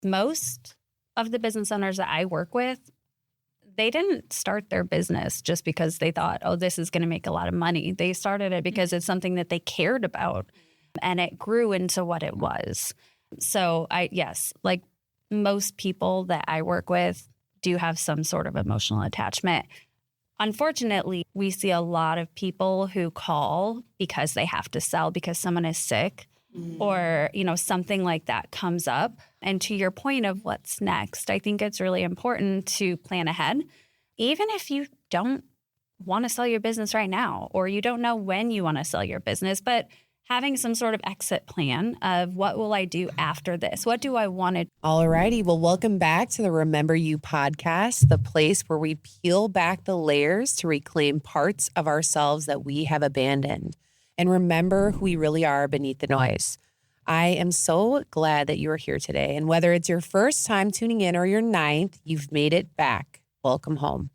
most of the business owners that I work with, they didn't start their business just because they thought, oh, this is going to make a lot of money. They started it because it's something that they cared about, and it grew into what it was. So yes, like most people that I work with do have some sort of emotional attachment. Unfortunately, we see a lot of people who call because they have to sell because someone is sick or, something like that comes up. And to your point of what's next, I think it's really important to plan ahead. Even if you don't want to sell your business right now, or you don't know when you want to sell your business, but having some sort of exit plan of what will I do after this? What do I want to do? All righty. Well, welcome back to the Remember You podcast, the place where we peel back the layers to reclaim parts of ourselves that we have abandoned and remember who we really are beneath the noise. I am so glad that you are here today. And whether it's your first time tuning in or your ninth, you've made it back. Welcome home.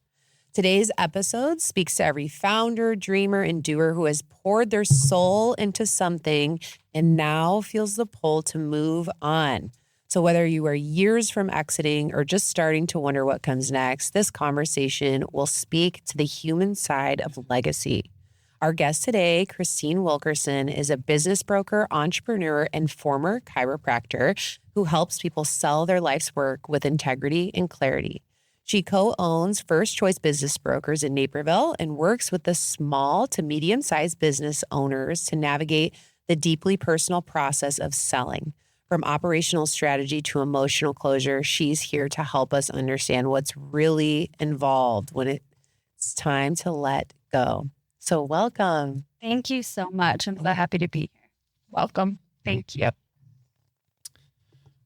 Today's episode speaks to every founder, dreamer, and doer who has poured their soul into something and now feels the pull to move on. So whether you are years from exiting or just starting to wonder what comes next, this conversation will speak to the human side of legacy. Our guest today, Christine Wilkerson, is a business broker, entrepreneur, and former chiropractor who helps people sell their life's work with integrity and clarity. She co-owns First Choice Business Brokers in Naperville and works with the small to medium-sized business owners to navigate the deeply personal process of selling. From operational strategy to emotional closure, she's here to help us understand what's really involved when it's time to let go. So welcome. Thank you so much. I'm so happy to be here. Welcome. Thank you.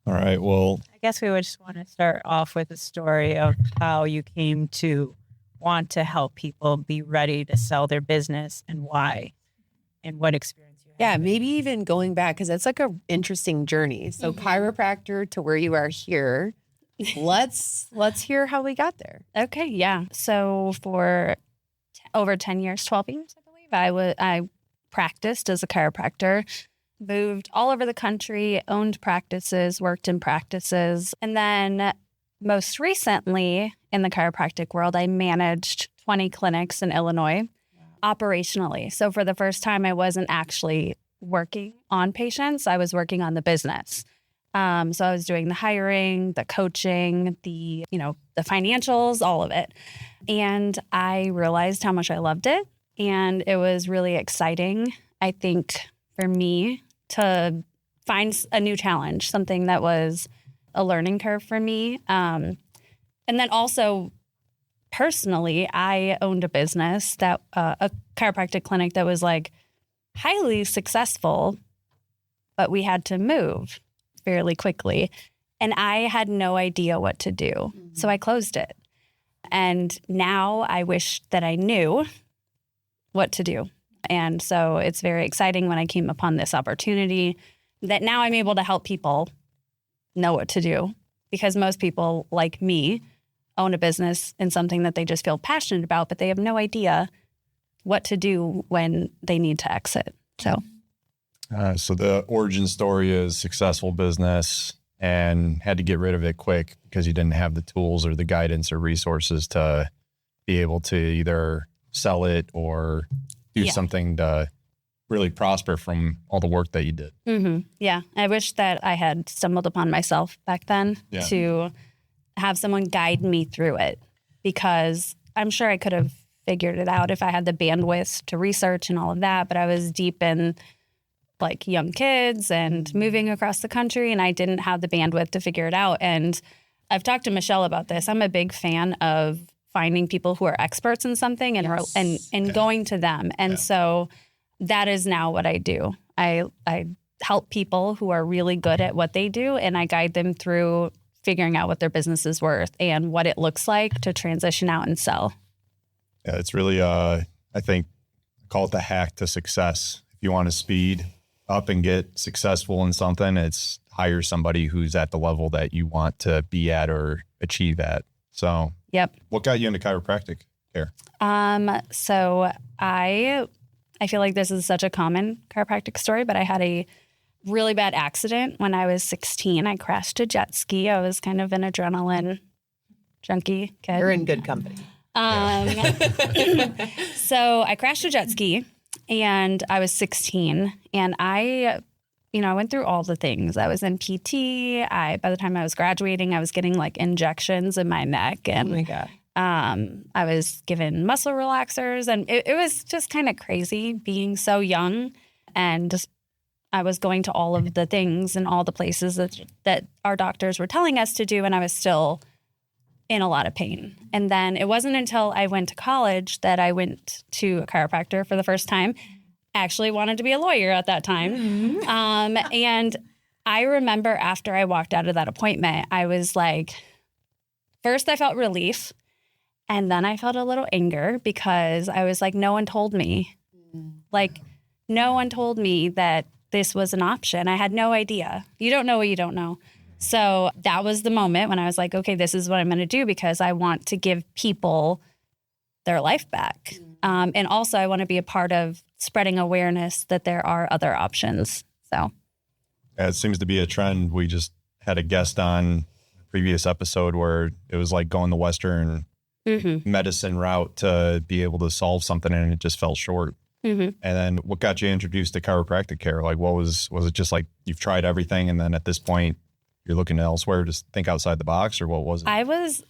All right. Well, I guess we would just want to start off with a story of how you came to want to help people be ready to sell their business and why and what experience you had. Yeah, maybe even going back, because that's like an interesting journey. So chiropractor to where you are here. Let's hear how we got there. Okay. Yeah. So for over 10 years, 12 years, I believe, I practiced as a chiropractor. Moved all over the country, owned practices, worked in practices. And then most recently in the chiropractic world, I managed 20 clinics in Illinois operationally. So for the first time, I wasn't actually working on patients. I was working on the business. So I was doing the hiring, the coaching, the financials, all of it. And I realized how much I loved it. And it was really exciting, I think, for me to find a new challenge, something that was a learning curve for me. And then also personally, I owned a business that a chiropractic clinic that was like highly successful, but we had to move fairly quickly. And I had no idea what to do. Mm-hmm. So I closed it. And now I wish that I knew what to do. And so it's very exciting when I came upon this opportunity that now I'm able to help people know what to do, because most people like me own a business in something that they just feel passionate about, but they have no idea what to do when they need to exit. So the origin story is successful business and had to get rid of it quick because you didn't have the tools or the guidance or resources to be able to either sell it or do something to really prosper from all the work that you did. Mm-hmm. Yeah. I wish that I had stumbled upon myself back then to have someone guide me through it, because I'm sure I could have figured it out if I had the bandwidth to research and all of that. But I was deep in like young kids and moving across the country, and I didn't have the bandwidth to figure it out. And I've talked to Michelle about this. I'm a big fan of finding people who are experts in something and going to them. And so that is now what I do. I help people who are really good at what they do, and I guide them through figuring out what their business is worth and what it looks like to transition out and sell. Yeah, it's really, I think, call it the hack to success. If you want to speed up and get successful in something, it's hire somebody who's at the level that you want to be at or achieve at. So, what got you into chiropractic care? So I feel like this is such a common chiropractic story, but I had a really bad accident when I was 16. I crashed a jet ski. I was kind of an adrenaline junkie kid. You're in good company. So I crashed a jet ski and I was 16 and I went through all the things. I was in PT. By the time I was graduating, I was getting like injections in my neck and Oh my God. I was given muscle relaxers and it was just kind of crazy being so young. And I was going to all of the things and all the places that our doctors were telling us to do. And I was still in a lot of pain. And then it wasn't until I went to college that I went to a chiropractor for the first time. Actually wanted to be a lawyer at that time. And I remember after I walked out of that appointment, I was like, first I felt relief. And then I felt a little anger because I was like, no one told me. Like, no one told me that this was an option. I had no idea. You don't know what you don't know. So that was the moment when I was like, okay, this is what I'm going to do because I want to give people their life back. And also I want to be a part of spreading awareness that there are other options. So it seems to be a trend. We just had a guest on a previous episode where it was like going the Western medicine route to be able to solve something and it just fell short. And then what got you introduced to chiropractic care? Like was it just like you've tried everything and then at this point you're looking elsewhere to think outside the box, or what was it?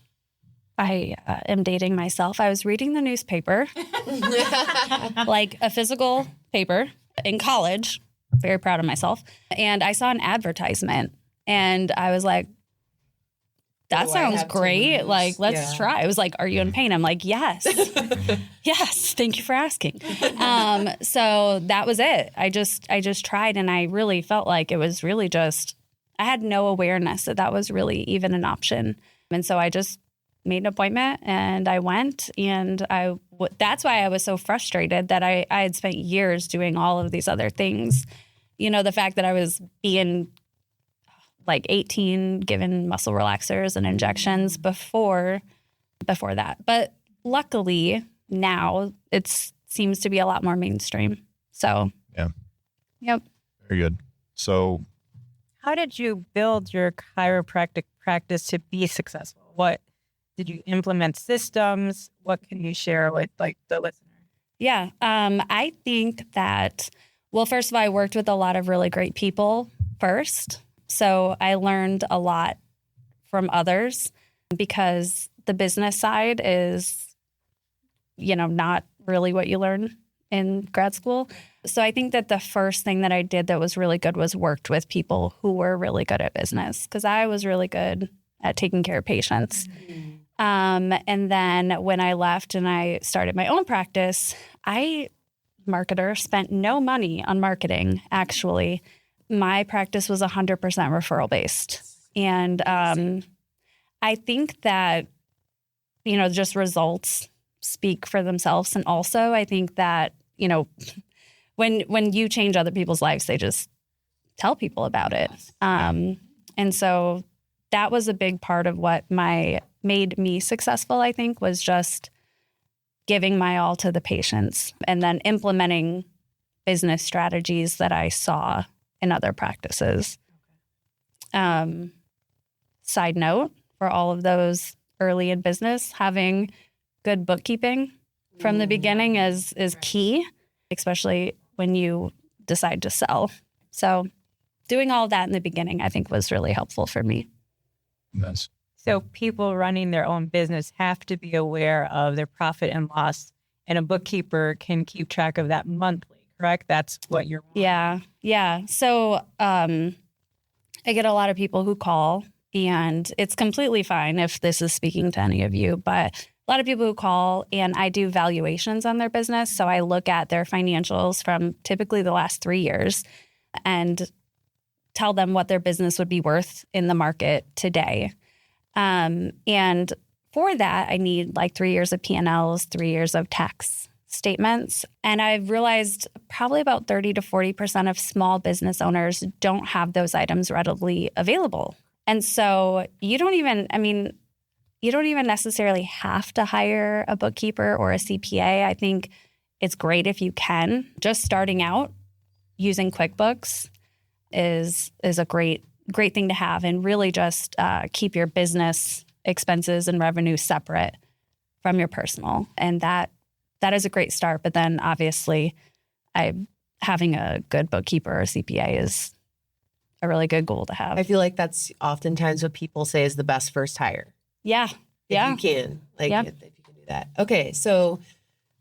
I am dating myself. I was reading the newspaper, like a physical paper in college, very proud of myself. And I saw an advertisement and I was like, that sounds great. Like, let's try. It was like, are you in pain? I'm like, yes. Yes. Thank you for asking. So that was it. I just tried and I really felt like it was really just, I had no awareness that was really even an option. And so I just made an appointment and I went and that's why I was so frustrated that I had spent years doing all of these other things. The fact that I was being like 18, given muscle relaxers and injections before that. But luckily now it seems to be a lot more mainstream. So, yeah. Yep. Very good. So how did you build your chiropractic practice to be successful? What did you implement systems? What can you share with like the listener? Yeah. I think that, well, first of all, I worked with a lot of really great people first. So I learned a lot from others because the business side is, not really what you learn in grad school. So I think that the first thing that I did that was really good was worked with people who were really good at business because I was really good at taking care of patients. And then when I left and I started my own practice, marketer, spent no money on marketing, actually. My practice was 100% referral based. And I think that, just results speak for themselves. And also I think that, when you change other people's lives, they just tell people about it. And so that was a big part of what made me successful, I think, was just giving my all to the patients and then implementing business strategies that I saw in other practices. Side note, for all of those early in business, having good bookkeeping from the beginning is key, especially when you decide to sell. So doing all of that in the beginning, I think, was really helpful for me. Nice. So people running their own business have to be aware of their profit and loss, and a bookkeeper can keep track of that monthly, correct? That's what you're wanting. Yeah. So I get a lot of people who call, and it's completely fine if this is speaking to any of you, but a lot of people who call, and I do valuations on their business. So I look at their financials from typically the last 3 years and tell them what their business would be worth in the market today. And for that, I need like 3 years of P&Ls, 3 years of tax statements. And I've realized probably about 30 to 40% of small business owners don't have those items readily available. And so you don't even necessarily have to hire a bookkeeper or a CPA. I think it's great if you can. Just starting out using QuickBooks is a great thing to have, and really just keep your business expenses and revenue separate from your personal. And that is a great start. But then obviously having a good bookkeeper or CPA is a really good goal to have. I feel like that's oftentimes what people say is the best first hire. Yeah. If you can. If you can do that. Okay. So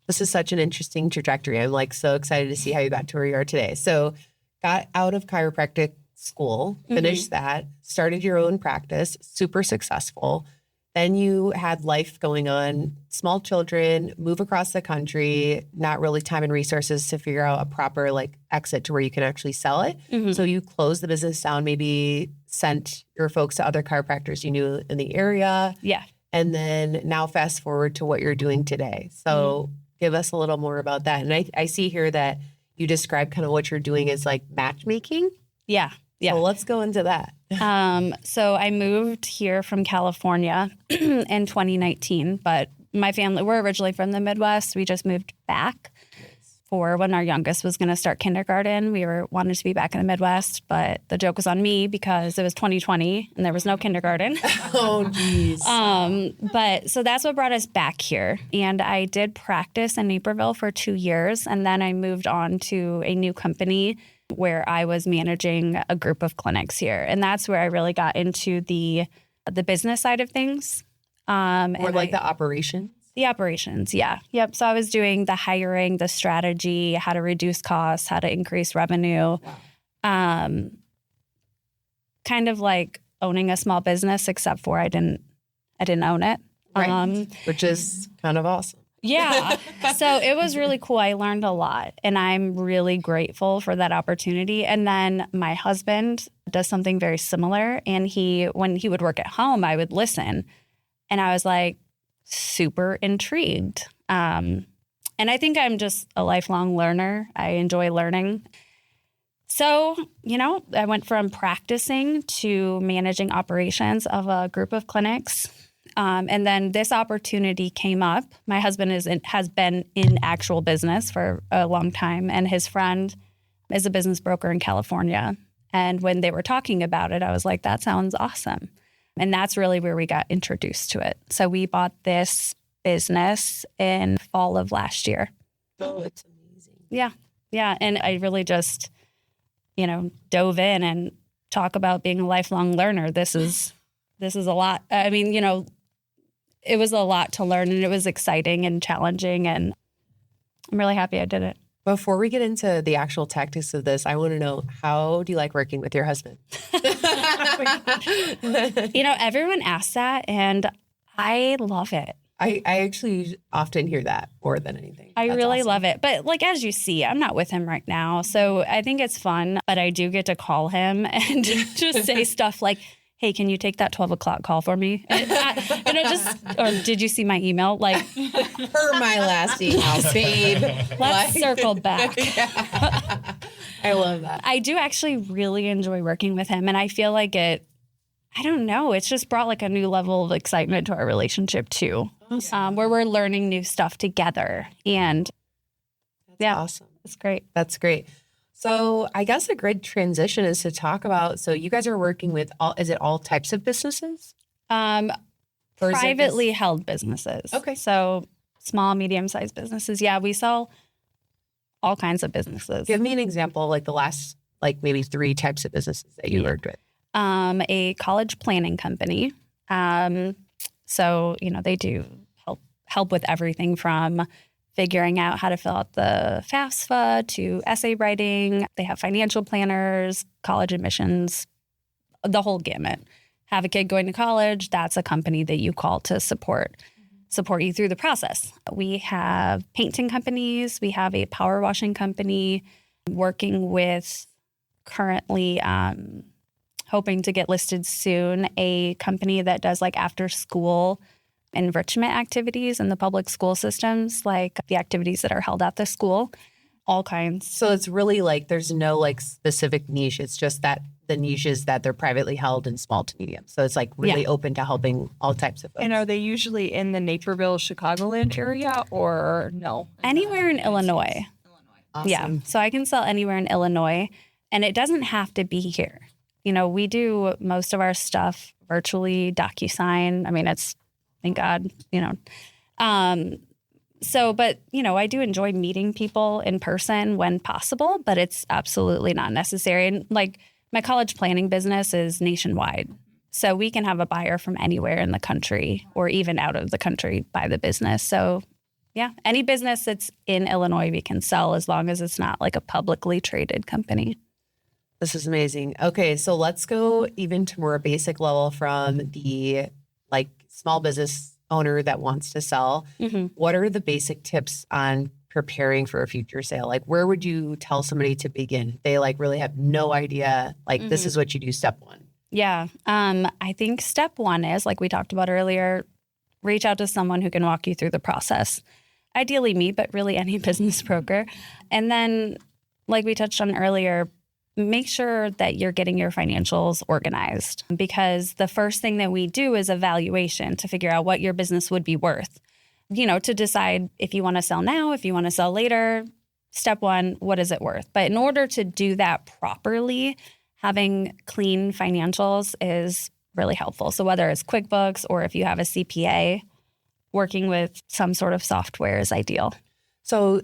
this is such an interesting trajectory. I'm like so excited to see how you got to where you are today. So got out of chiropractic school, finished that, started your own practice, super successful. Then you had life going on, small children, move across the country, not really time and resources to figure out a proper like exit to where you can actually sell it. So you closed the business down, maybe sent your folks to other chiropractors you knew in the area. Yeah. And then now fast forward to what you're doing today. So give us a little more about that. And I see here that you describe kind of what you're doing as like matchmaking. Yeah. Yeah. So let's go into that. So I moved here from California in 2019, but my family, we're originally from the Midwest. We just moved back for when our youngest was going to start kindergarten. We wanted to be back in the Midwest, but the joke was on me because it was 2020 and there was no kindergarten. Oh, geez. But so that's what brought us back here. And I did practice in Naperville for 2 years. And then I moved on to a new company where I was managing a group of clinics here. And that's where I really got into the business side of things. Or like the operations? The operations, yeah. Yep. So I was doing the hiring, the strategy, how to reduce costs, how to increase revenue. Wow. Kind of like owning a small business, except for I didn't own it. Right. Which is kind of awesome. Yeah. So it was really cool. I learned a lot, and I'm really grateful for that opportunity. And then my husband does something very similar. And when he would work at home, I would listen. And I was like super intrigued. And I think I'm just a lifelong learner. I enjoy learning. So, I went from practicing to managing operations of a group of clinics. And then this opportunity came up. My husband has been in actual business for a long time, and his friend is a business broker in California. And when they were talking about it, I was like, that sounds awesome. And that's really where we got introduced to it. So we bought this business in fall of last year. Oh, it's amazing. Yeah. Yeah. And I really just, dove in and talk about being a lifelong learner. This is a lot. I mean, it was a lot to learn, and it was exciting and challenging, and I'm really happy I did it. Before we get into the actual tactics of this, I want to know, how do you like working with your husband? Everyone asks that, and I love it. I actually often hear that more than anything. I really love it. But as you see, I'm not with him right now. So I think it's fun, but I do get to call him and just say stuff like, hey, can you take that 12 o'clock call for me? Or did you see my email? Like, per my last email, babe. Let's circle back. Yeah. I love that. I do actually really enjoy working with him. And I feel like it's just brought like a new level of excitement to our relationship too. Awesome. Where we're learning new stuff together. And that's awesome. It's great. That's great. So I guess a great transition is to talk about, so you guys are working with is it all types of businesses? Privately held businesses. Okay. So small, medium-sized businesses. Yeah, we sell all kinds of businesses. Give me an example, like the last, maybe 3 types of businesses that you worked with. A college planning company. So, they do help with everything from figuring out how to fill out the FAFSA to essay writing. They have financial planners, college admissions, the whole gamut. Have a kid going to college, that's a company that you call to support you through the process. We have painting companies. We have a power washing company, working with currently hoping to get listed soon, a company that does like after school enrichment activities in the public school systems, like the activities that are held at the school, all kinds. So it's really like there's no like specific niche. It's just that the niche is that they're privately held and small to medium. So it's like really open to helping all types of folks. And are they usually in the Naperville, Chicagoland area, or no? Anywhere in Illinois. Awesome. Yeah. So I can sell anywhere in Illinois. And it doesn't have to be here. We do most of our stuff virtually, DocuSign. I mean, thank God, but, I do enjoy meeting people in person when possible, but it's absolutely not necessary. And like my college planning business is nationwide. So we can have a buyer from anywhere in the country or even out of the country buy the business. So yeah, any business that's in Illinois we can sell as long as it's not like a publicly traded company. This is amazing. Okay, so let's go even to more basic level from the like small business owner that wants to sell. Mm-hmm. What are the basic tips on preparing for a future sale? Like, where would you tell somebody to begin? They like really have no idea, like this is what you do, step one. Yeah. I think step one is, like we talked about earlier, reach out to someone who can walk you through the process. Ideally me, but really any business broker. And then, like we touched on earlier, make sure that you're getting your financials organized, because the first thing that we do is evaluation to figure out what your business would be worth, to decide if you want to sell now, if you want to sell later. Step one, what is it worth? But in order to do that properly, having clean financials is really helpful. So whether it's QuickBooks or if you have a CPA, working with some sort of software is ideal. So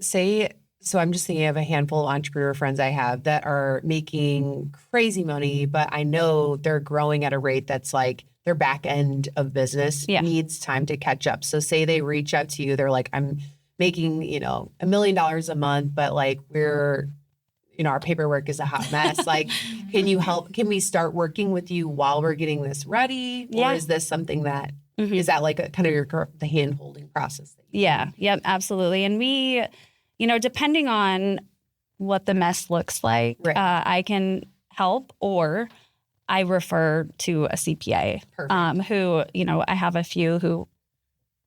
I'm just thinking of a handful of entrepreneur friends I have that are making crazy money, but I know they're growing at a rate that's like their back end of business needs time to catch up. So say they reach out to you, they're like, I'm making, $1 million a month, but like we're, our paperwork is a hot mess. Like, can you help? Can we start working with you while we're getting this ready? Or is this something that, is that like a kind of the hand holding process? Yep, absolutely. And we, depending on what the mess looks like, I can help, or I refer to a CPA who, I have a few who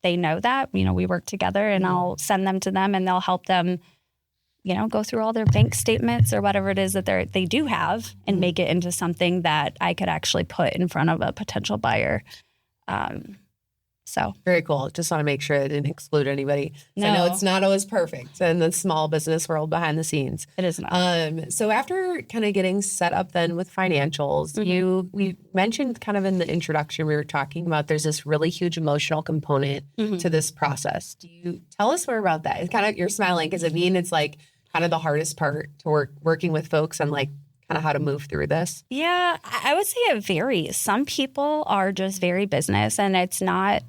they know that, we work together, and I'll send them to them and they'll help them, go through all their bank statements or whatever it is that they do have and make it into something that I could actually put in front of a potential buyer. So very cool. Just want to make sure I didn't exclude anybody. No. I know it's not always perfect in the small business world behind the scenes. It is not. So after kind of getting set up then with financials, we mentioned kind of in the introduction, we were talking about there's this really huge emotional component to this process. Do you tell us more about that? It's kind of, you're smiling because it's like kind of the hardest part to working with folks and like kind of how to move through this. Yeah, I would say it varies. Some people are just very business, and it's not,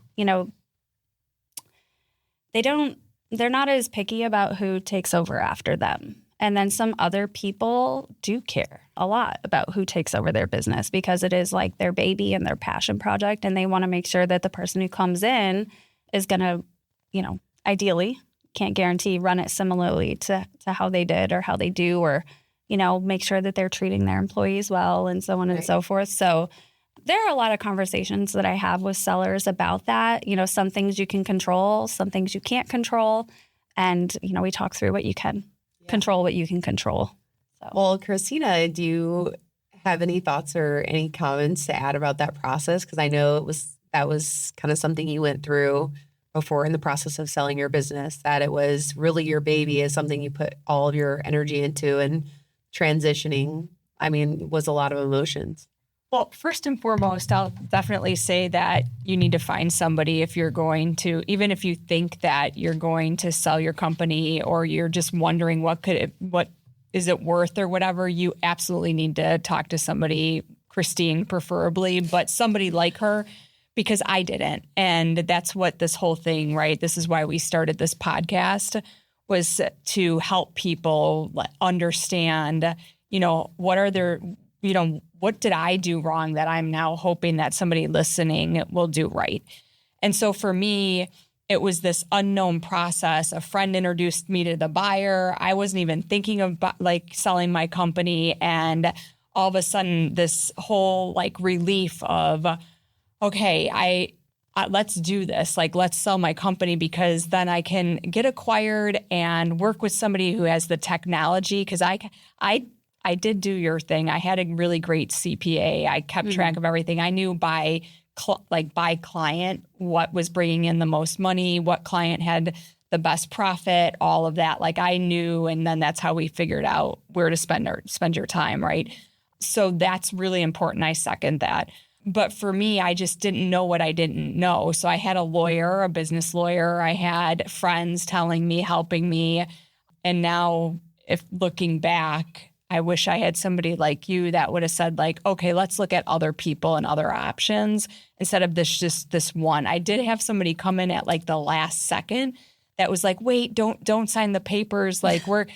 they're not as picky about who takes over after them. And then some other people do care a lot about who takes over their business, because it is like their baby and their passion project. And they want to make sure that the person who comes in is going to, ideally, can't guarantee, run it similarly to how they did or how they do, or, make sure that they're treating their employees well and so on and so forth. So there are a lot of conversations that I have with sellers about that. Some things you can control, some things you can't control. And, we talk through what you can control, what you can control. So. Well, Christina, do you have any thoughts or any comments to add about that process? Because I know that was kind of something you went through before in the process of selling your business, that it was really your baby, is something you put all of your energy into, and transitioning, was a lot of emotions. Well, first and foremost, I'll definitely say that you need to find somebody if you're going to, even if you think that you're going to sell your company, or you're just wondering what is it worth or whatever, you absolutely need to talk to somebody, Christine preferably, but somebody like her, because I didn't. And that's what this whole thing, right? This is why we started this podcast, was to help people understand, what are their, what did I do wrong that I'm now hoping that somebody listening will do right? And so for me, it was this unknown process. A friend introduced me to the buyer. I wasn't even thinking of selling my company. And all of a sudden, this whole relief of, okay, let's do this. Let's sell my company, because then I can get acquired and work with somebody who has the technology. Because I did do your thing. I had a really great CPA. I kept track of everything. I knew by client what was bringing in the most money, what client had the best profit, all of that. Like I knew, and then that's how we figured out where to spend your time, right? So that's really important. I second that. But for me, I just didn't know what I didn't know. So I had a lawyer, a business lawyer. I had friends telling me, helping me. And now, if looking back, I wish I had somebody like you that would have said like, okay, let's look at other people and other options instead of this one. I did have somebody come in at like the last second that was like, wait, don't sign the papers. Like we're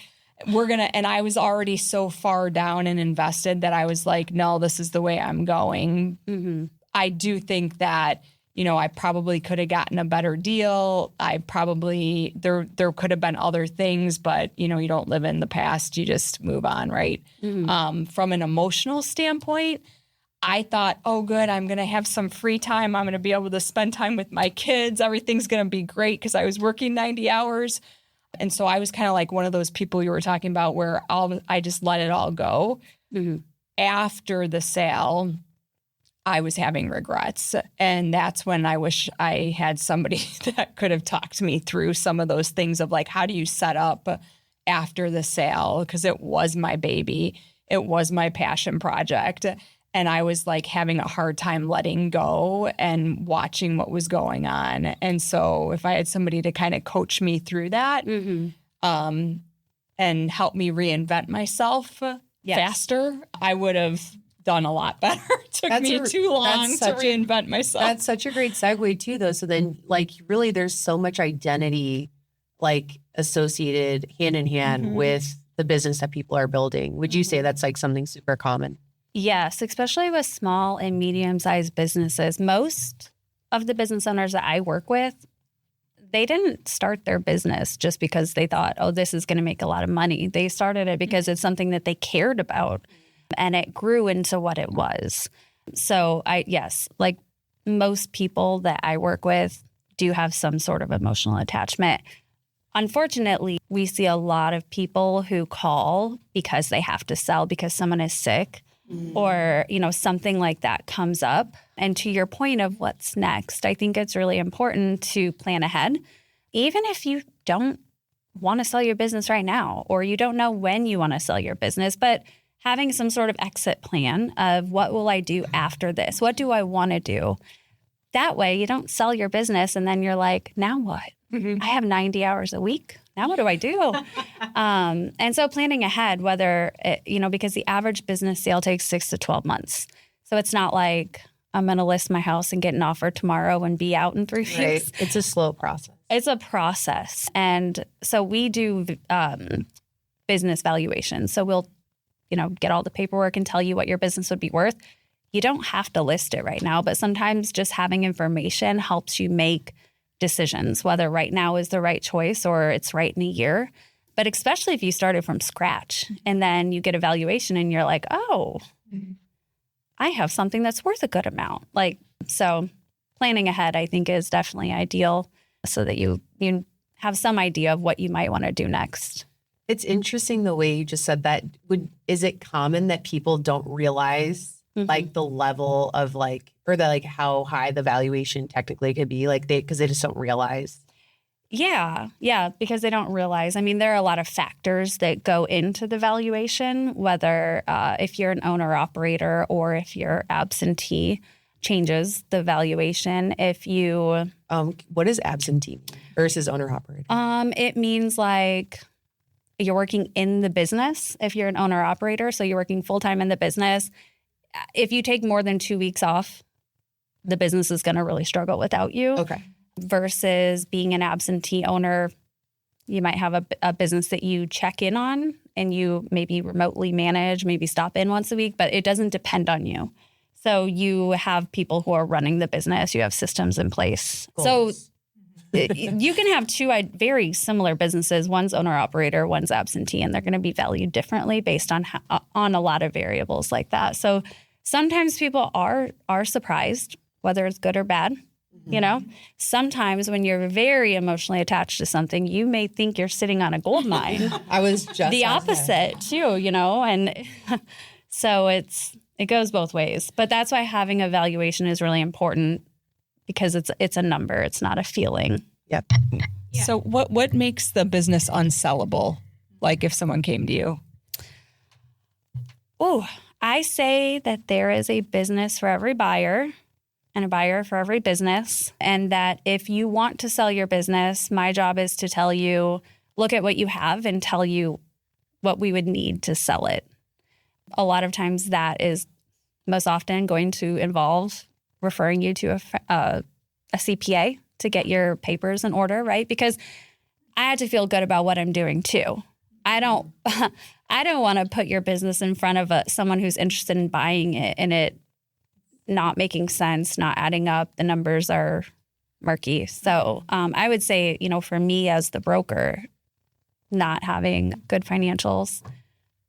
going to, and I was already so far down and invested that I was like, no, this is the way I'm going. Mm-hmm. I do think that, I probably could have gotten a better deal. There could have been other things, but you don't live in the past. You just move on. Right. Mm-hmm. From an emotional standpoint, I thought, oh, good, I'm going to have some free time. I'm going to be able to spend time with my kids. Everything's going to be great because I was working 90 hours. And so I was kind of like one of those people you were talking about where I just let it all go. Mm-hmm. After the sale, I was having regrets. And that's when I wish I had somebody that could have talked me through some of those things of like, how do you set up after the sale? Because it was my baby. It was my passion project. And I was like having a hard time letting go and watching what was going on. And so if I had somebody to kind of coach me through that mm-hmm. And help me reinvent myself faster, I would have done a lot better. It took me too long to reinvent myself. That's such a great segue too, though. So then like really there's so much identity like associated hand in hand mm-hmm. with the business that people are building. Would you say that's like something super common? Yes, especially with small and medium-sized businesses. Most of the business owners that I work with, they didn't start their business just because they thought, oh, this is going to make a lot of money. They started it because it's something that they cared about, and it grew into what it was. So like most people that I work with do have some sort of emotional attachment. Unfortunately, we see a lot of people who call because they have to sell because someone is sick. Or, something like that comes up. And to your point of what's next, I think it's really important to plan ahead. Even if you don't want to sell your business right now, or you don't know when you want to sell your business, but having some sort of exit plan of what will I do after this? What do I want to do? That way you don't sell your business and then you're like, now what? Mm-hmm. I have 90 hours a week. Now what do I do? And so planning ahead, whether, because the average business sale takes 6 to 12 months. So it's not like I'm going to list my house and get an offer tomorrow and be out in 3 weeks. Right. It's a slow process. It's a process. And so we do business valuation. So we'll, get all the paperwork and tell you what your business would be worth. You don't have to list it right now, but sometimes just having information helps you make decisions, whether right now is the right choice or it's right in a year. But especially if you started from scratch and then you get a valuation and you're like, oh, I have something that's worth a good amount. So planning ahead, I think, is definitely ideal so that you have some idea of what you might want to do next. It's interesting the way you just said that. Is it common that people don't realize like the level of how high the valuation technically could be, because they just don't realize? Yeah, because they don't realize. I mean, there are a lot of factors that go into the valuation, whether if you're an owner-operator or if you're absentee, changes the valuation. If you... what is absentee versus owner-operator? It means like you're working in the business if you're an owner-operator, so you're working full-time in the business. If you take more than 2 weeks off, the business is going to really struggle without you. Okay. Versus being an absentee owner, you might have a business that you check in on and you maybe remotely manage, maybe stop in once a week, but it doesn't depend on you. So you have people who are running the business. You have systems in place. Goals. So you can have two very similar businesses. One's owner-operator, one's absentee, and they're going to be valued differently based on a lot of variables like that. So sometimes people are surprised, whether it's good or bad. Sometimes when you're very emotionally attached to something, you may think you're sitting on a gold mine. I was just the opposite too, and so it goes both ways. But that's why having a valuation is really important, because it's a number, it's not a feeling. Yep. So what makes the business unsellable? Like if someone came to you? Oh, I say that there is a business for every buyer and a buyer for every business. And that if you want to sell your business, my job is to tell you, look at what you have and tell you what we would need to sell it. A lot of times that is most often going to involve referring you to a CPA to get your papers in order, right? Because I had to feel good about what I'm doing too. I don't want to put your business in front of someone who's interested in buying it and it not making sense, not adding up. The numbers are murky. So I would say, for me as the broker, not having good financials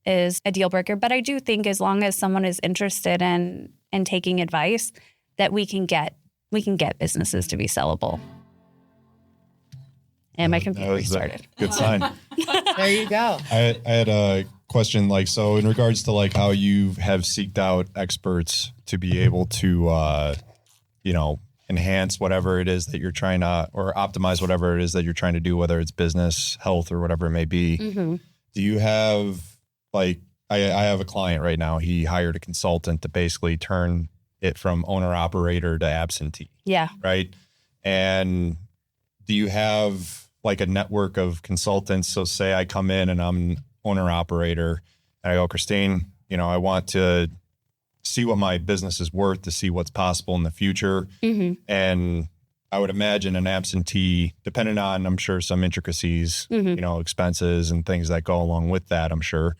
is a deal breaker. But I do think as long as someone is interested in taking advice, that we can get businesses to be sellable. And my computer restarted. Good sign. There you go. I had a question, so in regards to how you have seeked out experts to be able to, enhance whatever it is that you're trying to, or optimize whatever it is that you're trying to do, whether it's business, health, or whatever it may be. Mm-hmm. Do you have I have a client right now. He hired a consultant to basically turn it from owner operator to absentee. Yeah. Right. And do you have a network of consultants? So say I come in and I'm an owner operator and I go, Christine, I want to see what my business is worth, to see what's possible in the future. Mm-hmm. And I would imagine an absentee, depending on, I'm sure, some intricacies, Mm-hmm. expenses and things that go along with that, I'm sure.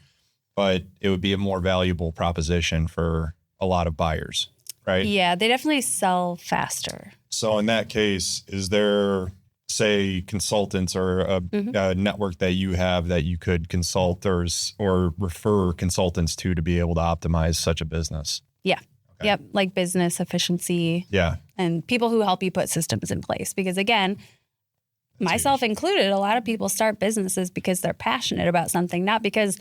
But it would be a more valuable proposition for a lot of buyers, right? Yeah, they definitely sell faster. So in that case, is there, say, consultants or a network that you have that you could consult or refer consultants to be able to optimize such a business? Yeah. Okay. Yep. Like business efficiency. Yeah. And people who help you put systems in place. Because again, myself included, a lot of people start businesses because they're passionate about something, not because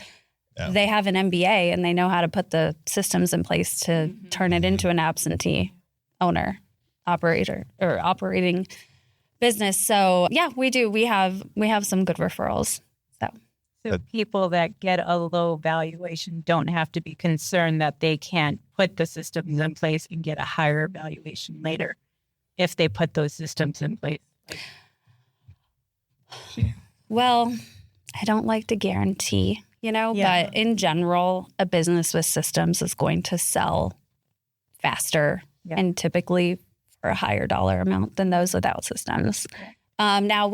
they have an MBA and they know how to put the systems in place to turn it into an absentee owner, operator, or operating business. So yeah, we do. We have some good referrals. So people that get a low valuation don't have to be concerned that they can't put the systems in place and get a higher valuation later if they put those systems in place. Well, I don't like to guarantee, but in general, a business with systems is going to sell faster and typically for a higher dollar amount than those without systems. Now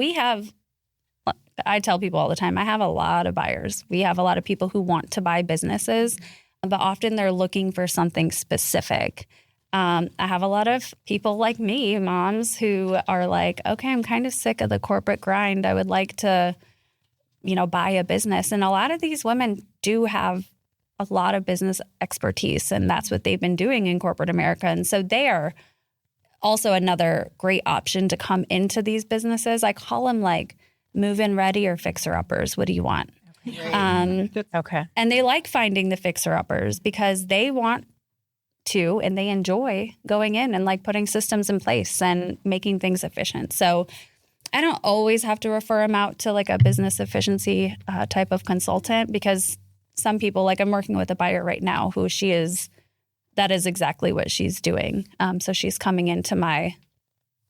I tell people all the time, I have a lot of buyers. We have a lot of people who want to buy businesses, but often they're looking for something specific. I have a lot of people like me, moms, who are like, okay, I'm kind of sick of the corporate grind. I would like to, buy a business. And a lot of these women do have a lot of business expertise, and that's what they've been doing in corporate America. And so they are also another great option to come into these businesses. I call them move-in ready or fixer-uppers. What do you want? Okay. And they like finding the fixer-uppers because they want to and they enjoy going in and putting systems in place and making things efficient. So I don't always have to refer them out to a business efficiency type of consultant, because some people, I'm working with a buyer right now who that is exactly what she's doing. So she's coming into my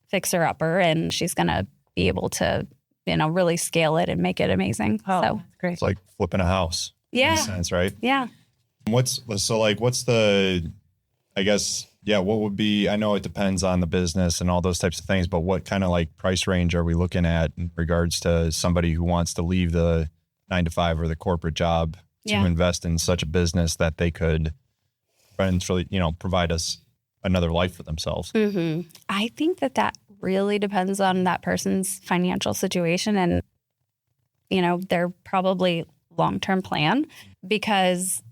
fixer-upper and she's going to be able to really scale it and make it amazing. Oh, so that's great. It's like flipping a house. Yeah. In a sense, right? Yeah. What's the, I guess, what would be, I know it depends on the business and all those types of things, but what kind of price range are we looking at in regards to somebody who wants to leave the 9-to-5 or the corporate job to invest in such a business that they could eventually, provide us another life for themselves? Mm-hmm. I think that really depends on that person's financial situation and, their probably long-term plan, because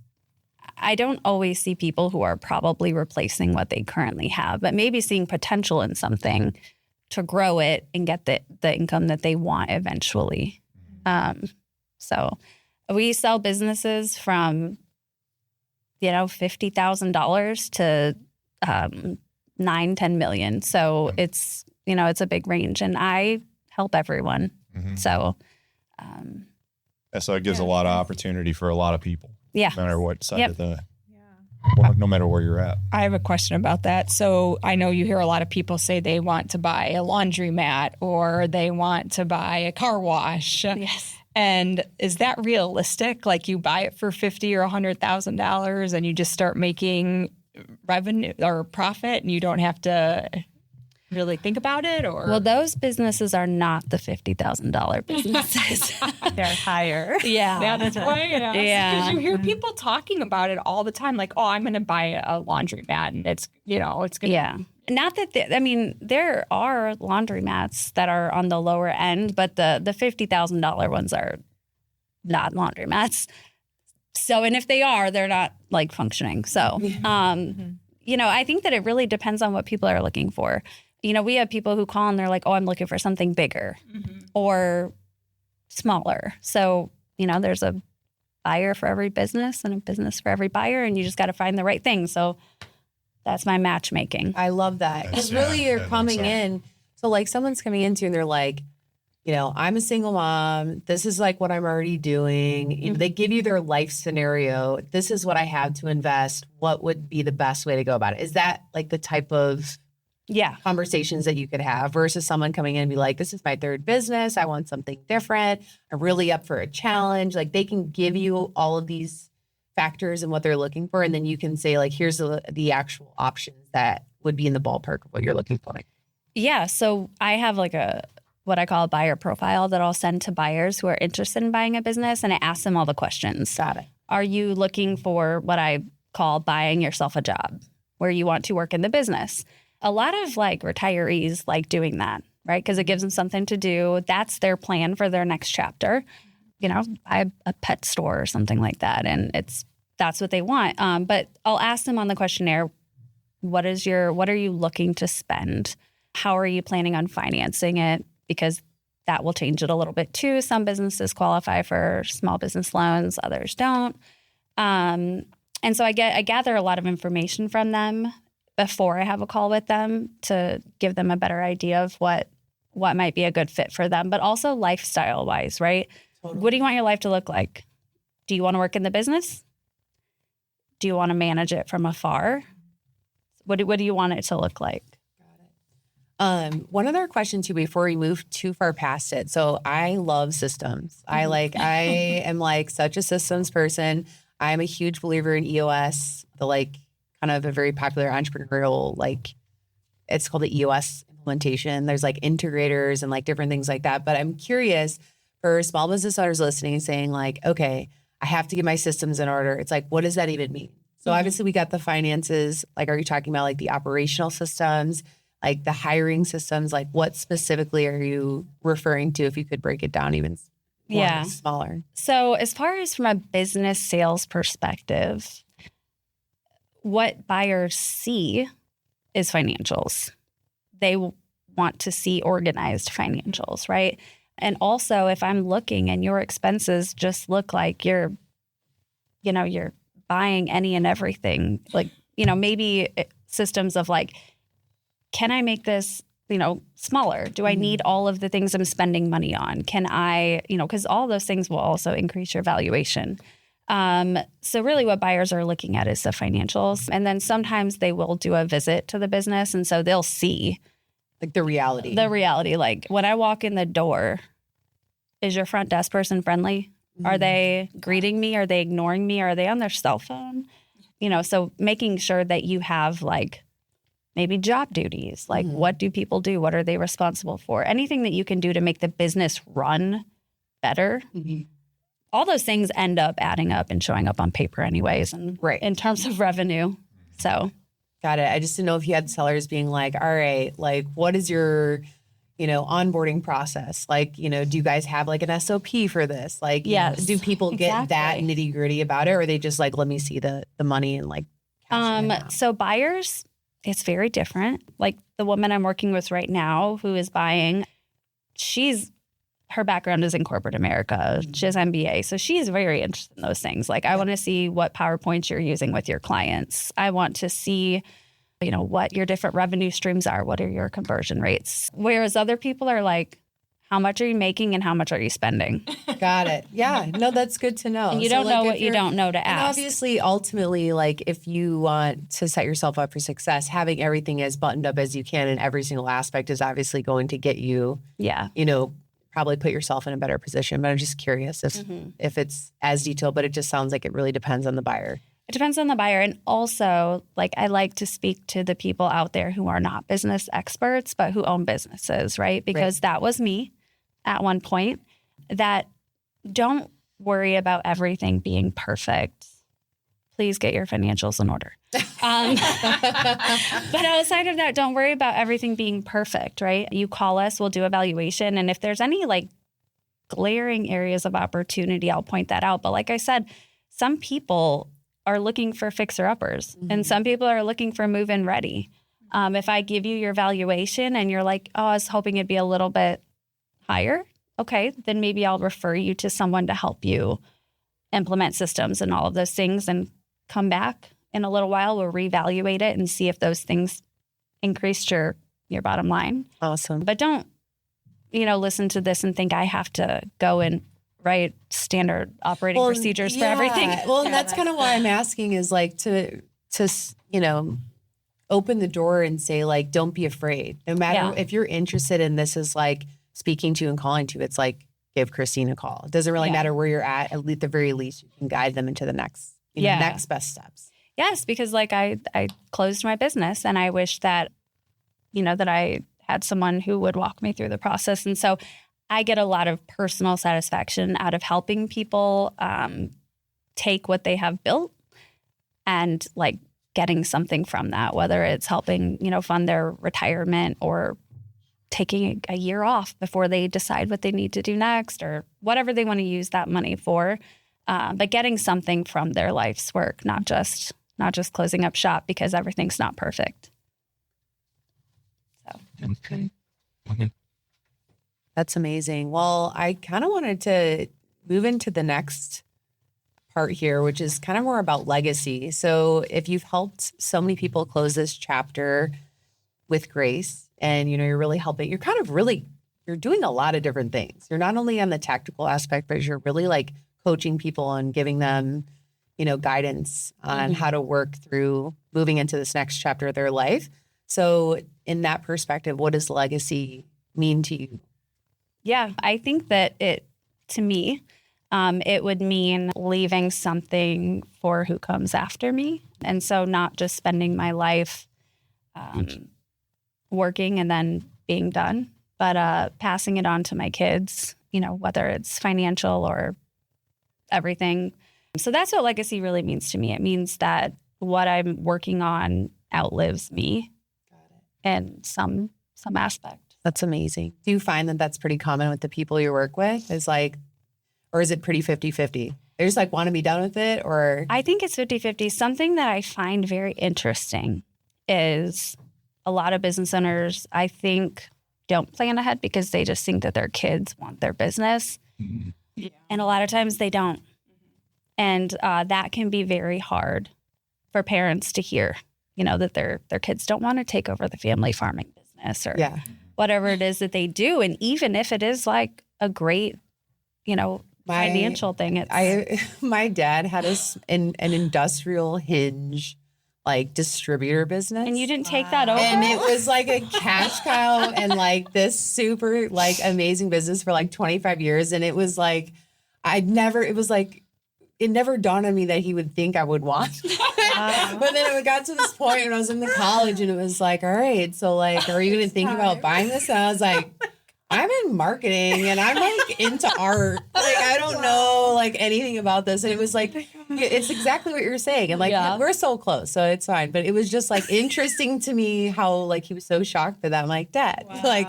I don't always see people who are probably replacing what they currently have, but maybe seeing potential in something to grow it and get the income that they want eventually. So we sell businesses from, $50,000 to $9-10 million. So it's a big range. And I help everyone. Mhm. So, So it gives a lot of opportunity for a lot of people. yeah. No matter what side Yep. of the, no matter where you're at. I have a question about that. So I know you hear a lot of people say they want to buy a laundromat or they want to buy a car wash. Yes. And is that realistic? Like you buy it for $50,000 or $100,000 and you just start making revenue or profit and you don't have to really think about it? Or Well, those businesses are not the $50,000 businesses. They're higher. Yeah. that's why I asked. Yeah. Because you hear people talking about it all the time, like, oh, I'm going to buy a laundromat and it's, it's going to. Yeah. Not that, there are laundromats that are on the lower end, but the $50,000 ones are not laundromats. So, and if they are, they're not like functioning. So, I think that it really depends on what people are looking for. We have people who call and they're like, oh, I'm looking for something bigger or smaller. So, there's a buyer for every business and a business for every buyer, and you just got to find the right thing. So that's my matchmaking. I love that. Because really you're coming in. So like someone's coming into and they're like, I'm a single mom. This is like what I'm already doing. They give you their life scenario. This is what I have to invest. What would be the best way to go about it? Is that like the type of conversations that you could have versus someone coming in and be like, this is my third business. I want something different. I'm really up for a challenge. Like they can give you all of these factors and what they're looking for. And then you can say like, here's the actual options that would be in the ballpark of what you're looking for. Yeah. So I have like what I call a buyer profile that I'll send to buyers who are interested in buying a business, and I ask them all the questions. Got it. Are you looking for what I call buying yourself a job where you want to work in the business? A lot of like retirees like doing that, right? Because it gives them something to do. That's their plan for their next chapter. Buy a pet store or something like that. And that's what they want. But I'll ask them on the questionnaire, what are you looking to spend? How are you planning on financing it? Because that will change it a little bit too. Some businesses qualify for small business loans, others don't. And so I gather a lot of information from them before I have a call with them to give them a better idea of what might be a good fit for them, but also lifestyle wise, right? Totally. What do you want your life to look like? Do you want to work in the business? Do you want to manage it from afar? What do you want it to look like? One other question too, before we move too far past it. So I love systems. I am like such a systems person. I'm a huge believer in EOS, kind of a very popular entrepreneurial, it's called the EOS implementation. There's like integrators and like different things like that. But I'm curious for small business owners listening, saying like, okay, I have to get my systems in order. It's like, what does that even mean? So obviously we got the finances. Like, are you talking about like the operational systems, like the hiring systems? Like what specifically are you referring to? If you could break it down even smaller. So as far as from a business sales perspective, what buyers see is financials. They want to see organized financials, right? And also if I'm looking and your expenses just look like you're buying any and everything, like, maybe systems of like, can I make this, smaller? Do I need all of the things I'm spending money on? Can I, because all those things will also increase your valuation. So really what buyers are looking at is the financials. And then sometimes they will do a visit to the business. And so they'll see like the reality. Like when I walk in the door, is your front desk person friendly? Are they greeting me? Are they ignoring me? Are they on their cell phone? So making sure that you have like maybe job duties, like what do people do? What are they responsible for? Anything that you can do to make the business run better. All those things end up adding up and showing up on paper anyways, and in terms of revenue. So got it. I just didn't know if you had sellers being like, all right, like what is your, onboarding process? Like, do you guys have like an SOP for this? Like, yes, do people get that nitty gritty about it? Or are they just like, let me see the money and like, so buyers, it's very different. Like the woman I'm working with right now who is buying, her background is in corporate America. She has MBA. So she's very interested in those things. Like I want to see what PowerPoints you're using with your clients. I want to see, what your different revenue streams are. What are your conversion rates? Whereas other people are like, how much are you making and how much are you spending? Got it. Yeah. No, that's good to know. And you don't know what you don't know to and ask. obviously, ultimately, like if you want to set yourself up for success, having everything as buttoned up as you can in every single aspect is obviously going to get you, probably put yourself in a better position. But I'm just curious if it's as detailed, but it just sounds like it really depends on the buyer. It depends on the buyer. And also, like, I like to speak to the people out there who are not business experts, but who own businesses, right? Because that was me at one point. That don't worry about everything being perfect. Please get your financials in order. But outside of that, don't worry about everything being perfect, right? You call us, we'll do a valuation. And if there's any like glaring areas of opportunity, I'll point that out. But like I said, some people are looking for fixer-uppers and some people are looking for move-in ready. If I give you your valuation and you're like, oh, I was hoping it'd be a little bit higher, okay, then maybe I'll refer you to someone to help you implement systems and all of those things and come back in a little while. We'll reevaluate it and see if those things increased your bottom line. Awesome. But don't, listen to this and think I have to go and write standard operating procedures for everything. Well, and that's kind of why I'm asking is like to open the door and say like, don't be afraid. No matter if you're interested in this is like speaking to and calling to, it's like, give Christine a call. It doesn't really matter where you're at the very least, you can guide them into the next, next best steps. Yes, because like I closed my business and I wish that, that I had someone who would walk me through the process. And so I get a lot of personal satisfaction out of helping people take what they have built and like getting something from that, whether it's helping, fund their retirement or taking a year off before they decide what they need to do next or whatever they want to use that money for. But getting something from their life's work, not just closing up shop because everything's not perfect. So. Okay. That's amazing. Well, I kind of wanted to move into the next part here, which is kind of more about legacy. So if you've helped so many people close this chapter with grace and, you're really helping, you're doing a lot of different things. You're not only on the tactical aspect, but you're really like coaching people and giving them, guidance on how to work through moving into this next chapter of their life. So in that perspective, what does legacy mean to you? Yeah, I think that to me, it would mean leaving something for who comes after me. And so not just spending my life working and then being done, but passing it on to my kids, whether it's financial or everything. So that's what legacy really means to me. It means that what I'm working on outlives me in some aspect. That's amazing. Do you find that that's pretty common with the people you work with? Or is it pretty 50-50? They just like want to be done with it or? I think it's 50-50. Something that I find very interesting is a lot of business owners, I think, don't plan ahead because they just think that their kids want their business. Yeah. And a lot of times they don't. And that can be very hard for parents to hear, that their kids don't want to take over the family farming business or whatever it is that they do. And even if it is like a great, financial thing. My dad had an industrial hinge like distributor business. And you didn't take that over? And it was like a cash cow and like this super like amazing business for like 25 years. And it was like, it never dawned on me that he would think I would want. But then it got to this point when I was in the college and it was like, all right, so like, are you going to think about buying this? And I was like, I'm in marketing and I'm like into art. Like, I don't know like anything about this. And it was like, it's exactly what you're saying. And like, we're so close, so it's fine. But it was just like interesting to me how like he was so shocked by that. I'm like, Dad, like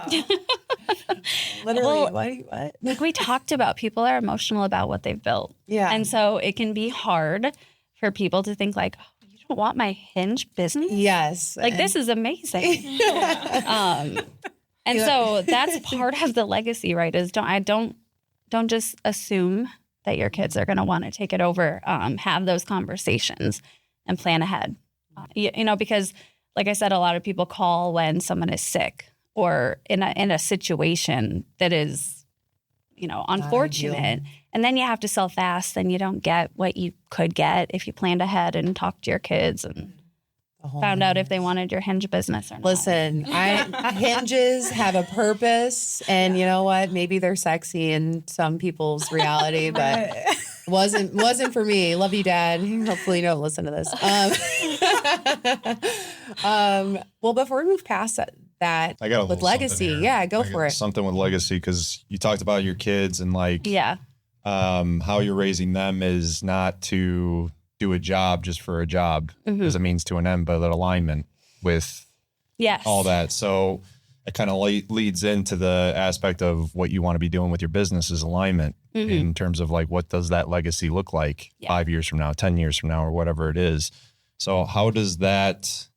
literally, what? Like we talked about, people are emotional about what they've built. Yeah. And so it can be hard for people to think like, oh, you don't want my hinge business? Yes. Like this is amazing. And so that's part of the legacy, right? Is don't just assume that your kids are going to want to take it over. Have those conversations and plan ahead. Because like I said, a lot of people call when someone is sick or in a situation that is, unfortunate. And then you have to sell fast, then you don't get what you could get if you planned ahead and talked to your kids and found out if they wanted your hinge business or not. Listen, hinges have a purpose, and you know what? Maybe they're sexy in some people's reality, but wasn't for me. Love you, Dad. Hopefully, you don't listen to this. Well, before we move past that I got with legacy, go for it. Something with legacy, because you talked about your kids and how you're raising them is not to do a job just for a job, as a means to an end, but an alignment with all that. So it kind of leads into the aspect of what you want to be doing with your business is alignment in terms of like, what does that legacy look like 5 years from now, 10 years from now, or whatever it is. So how does that,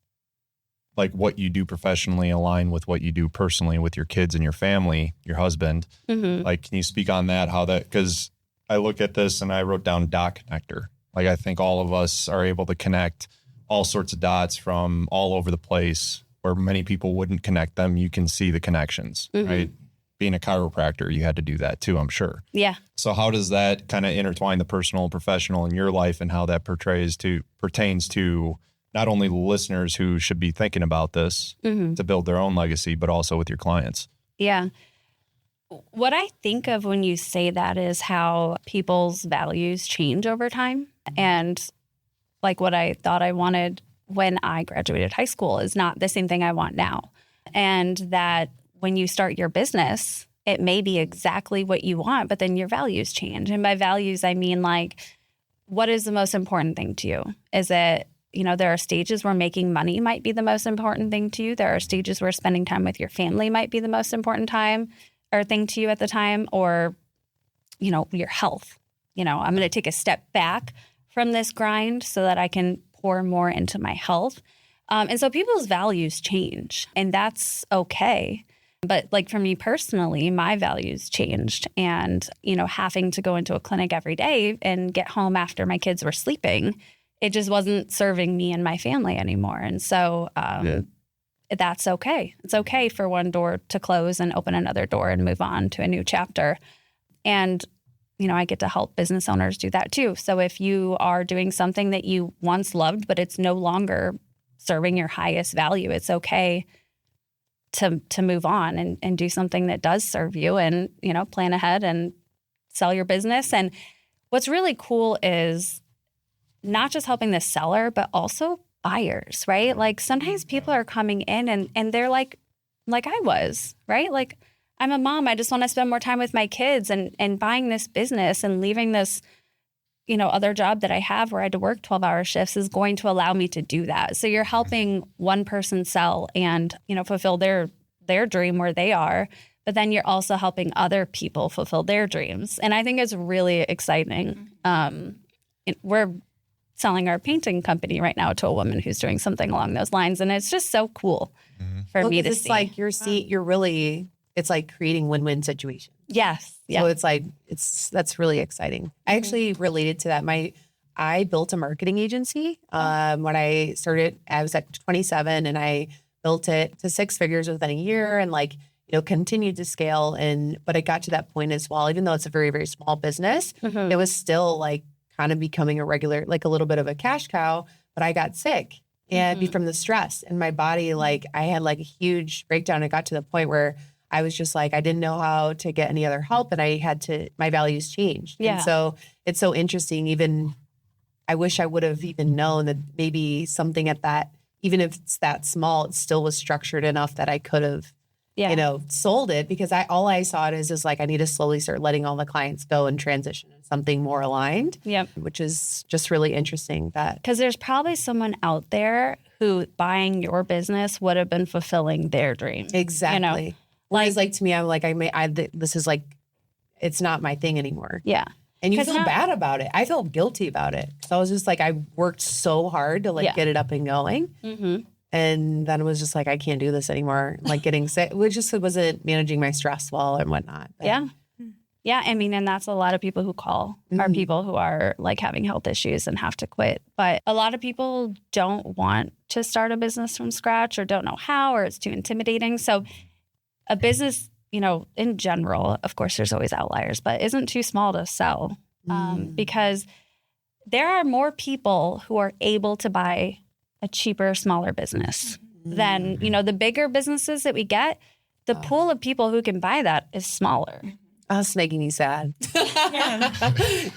like what you do professionally, align with what you do personally with your kids and your family, your husband? Like, can you speak on that? How that, because I look at this and I wrote down dot connector. Like, I think all of us are able to connect all sorts of dots from all over the place where many people wouldn't connect them. You can see the connections, right? Being a chiropractor, you had to do that too, I'm sure. Yeah. So how does that kind of intertwine the personal and professional in your life, and how that pertains to not only listeners who should be thinking about this to build their own legacy, but also with your clients? Yeah. What I think of when you say that is how people's values change over time. And like what I thought I wanted when I graduated high school is not the same thing I want now. And that when you start your business, it may be exactly what you want, but then your values change. And by values, I mean, like, what is the most important thing to you? Is it, there are stages where making money might be the most important thing to you. There are stages where spending time with your family might be the most important time or thing to you at the time, or, your health. I'm going to take a step back from this grind so that I can pour more into my health. And so people's values change, and that's okay. But like for me personally, my values changed, and, having to go into a clinic every day and get home after my kids were sleeping, it just wasn't serving me and my family anymore. And so that's okay. It's okay for one door to close and open another door and move on to a new chapter. And, I get to help business owners do that too. So if you are doing something that you once loved, but it's no longer serving your highest value, it's okay to move on and do something that does serve you, and, plan ahead and sell your business. And what's really cool is not just helping the seller, but also buyers, right? Like sometimes people are coming in and they're like I was, right? Like, I'm a mom. I just want to spend more time with my kids, and buying this business and leaving this, other job that I have where I had to work 12-hour shifts is going to allow me to do that. So you're helping one person sell and, fulfill their dream where they are, but then you're also helping other people fulfill their dreams. And I think it's really exciting. We're selling our painting company right now to a woman who's doing something along those lines. And it's just so cool for me to see. It's like it's like creating win-win situations. Yes. Yeah. So it's like, that's really exciting. I actually related to that. I built a marketing agency. When I started, I was at 27 and I built it to 6 figures within a year, and continued to scale. But it got to that point as well, even though it's a very, very small business, it was still like kind of becoming a regular, like a little bit of a cash cow, but I got sick and from the stress in my body, like I had like a huge breakdown. It got to the point where I was just like, I didn't know how to get any other help, and my values changed. Yeah. And so it's so interesting. Even I wish I would have even known that maybe something at that, even if it's that small, it still was structured enough that I could have, sold it, because all I saw it as is like, I need to slowly start letting all the clients go and transition into something more aligned. Yep. Which is just really interesting because there's probably someone out there who buying your business would have been fulfilling their dream. Exactly. Whereas like to me, I'm like, this is like, it's not my thing anymore. Yeah. And you feel bad about it. I felt guilty about it. So I was just like, I worked so hard to get it up and going. And then it was just like, I can't do this anymore. Like getting sick, which just wasn't managing my stress well and whatnot. But. Yeah. Yeah. I mean, and that's a lot of people who call are people who are like having health issues and have to quit. But a lot of people don't want to start a business from scratch or don't know how, or it's too intimidating. So a business, you know, in general, of course, there's always outliers, but isn't too small to sell because there are more people who are able to buy a cheaper, smaller business than, you know, the bigger businesses that we get. The pool of people who can buy that is smaller. That's making me sad.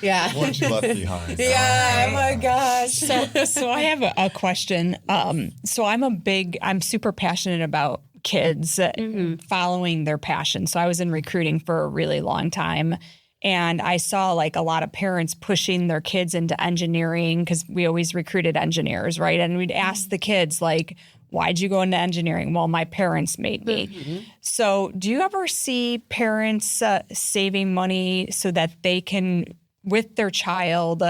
Yeah. What you left behind. Yeah. Oh my gosh. So I have a question. So I'm super passionate about kids following their passion. So I was in recruiting for a really long time. And I saw like a lot of parents pushing their kids into engineering because we always recruited engineers, right? And we'd ask the kids like, why'd you go into engineering? Well, my parents made me. So do you ever see parents saving money so that they can, with their child,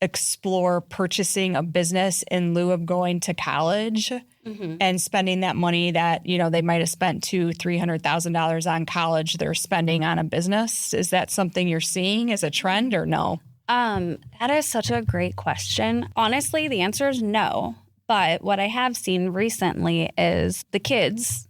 explore purchasing a business in lieu of going to college and spending that money that, you know, they might have spent $200,000-$300,000 on college they're spending on a business? Is that something you're seeing as a trend or no? That is such a great question. Honestly, the answer is no. But what I have seen recently is the kids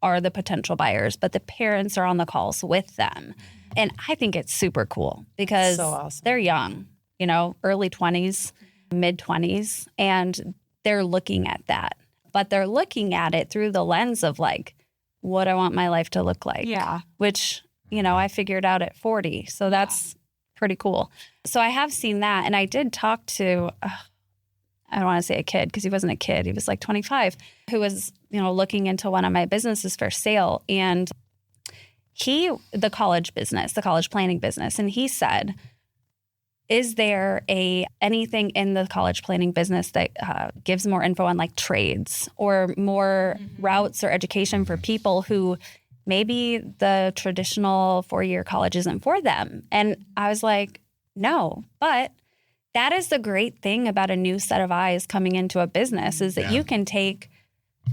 are the potential buyers, but the parents are on the calls with them. And I think it's super cool because So awesome. they're young, you know, early 20s, mid 20s, and they're looking at that. But they're looking at it through the lens of like, what I want my life to look like. Yeah. Which, you know, I figured out at 40. So that's pretty cool. So I have seen that. And I did talk to, I don't want to say a kid because he wasn't a kid. He was like 25 who was, you know, looking into one of my businesses for sale. And the college planning business. And he said, is there anything in the college planning business that gives more info on like trades or more routes or education for people who maybe the traditional 4-year college isn't for them? And I was like, no, but that is the great thing about a new set of eyes coming into a business is that you can take